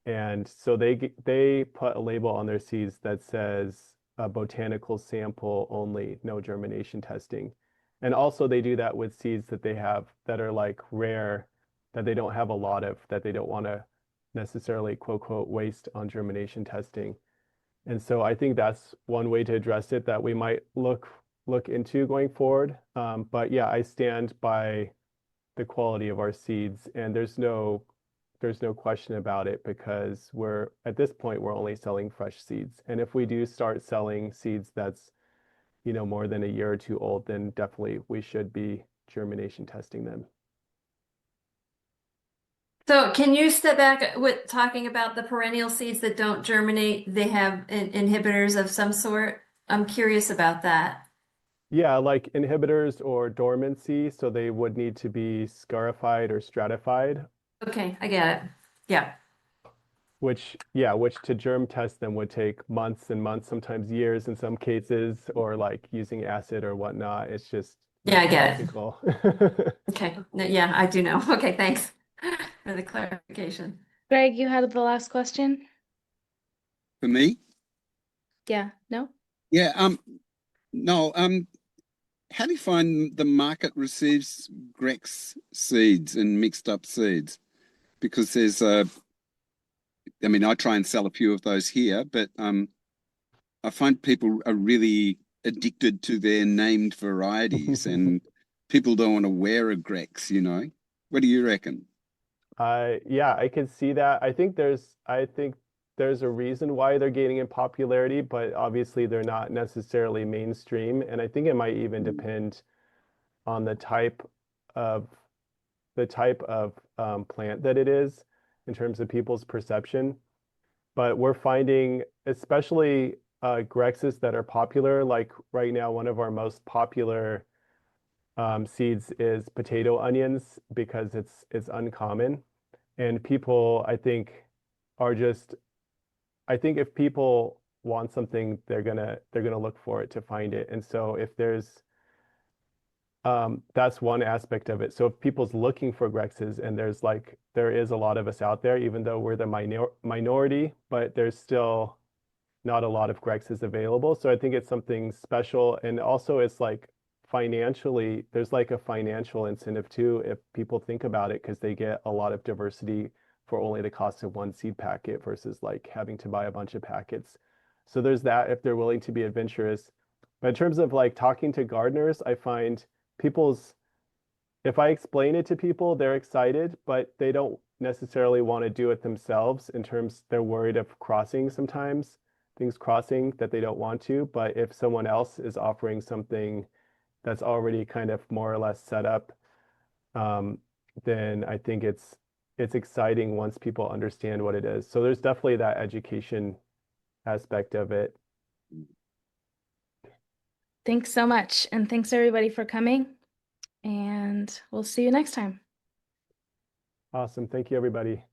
And so they put a label on their seeds that says a botanical sample only, no germination testing. And also they do that with seeds that they have that are like rare, that they don't have a lot of, that they don't want to necessarily quote quote waste on germination testing. And so I think that's one way to address it that we might look into going forward. But yeah, I stand by the quality of our seeds, and there's no question about it because we're at this point we're only selling fresh seeds. And if we do start selling seeds that's, more than a year or two old, then definitely we should be germination testing them. So can you step back with talking about the perennial seeds that don't germinate? They have inhibitors of some sort. I'm curious about that. Yeah, like inhibitors or dormancy, so they would need to be scarified or stratified, Okay, I get it. Yeah. which to germ test them would take months and months, sometimes years in some cases, or like using acid or whatnot. It's just Yeah, not I get it. practical. Okay. Yeah, I do know. Okay, thanks for the clarification. Greg, you had the last question? For me, Yeah, no? yeah. No. How do you find the market receives Grex seeds and mixed up seeds? Because there's I mean, I try and sell a few of those here, but I find people are really addicted to their named varieties, and people don't want to wear a Grex. What do you reckon? Yeah, I can see that. I think there's a reason why they're gaining in popularity, but obviously they're not necessarily mainstream. And I think it might even depend on of the type of plant that it is in terms of people's perception. But we're finding, especially Grexes that are popular, like right now, one of our most popular seeds is potato onions because it's uncommon. And people, I think, are just, I think if people want something, they're gonna look for it to find it. And so if there's that's one aspect of it. So if people's looking for Grexes, and there is a lot of us out there, even though we're the minority, but there's still not a lot of Grexes available. So I think it's something special. And also it's like financially, there's like a financial incentive too, if people think about it, because they get a lot of diversity for only the cost of one seed packet versus like having to buy a bunch of packets. So there's that if they're willing to be adventurous. But in terms of like talking to gardeners, I find if I explain it to people, they're excited, but they don't necessarily want to do it themselves. In terms, they're worried of crossing sometimes, things crossing that they don't want to. But if someone else is offering something that's already kind of more or less set up, then I think it's exciting once people understand what it is. So there's definitely that education aspect of it. Thanks so much. And thanks everybody for coming. And we'll see you next time. Awesome. Thank you, everybody.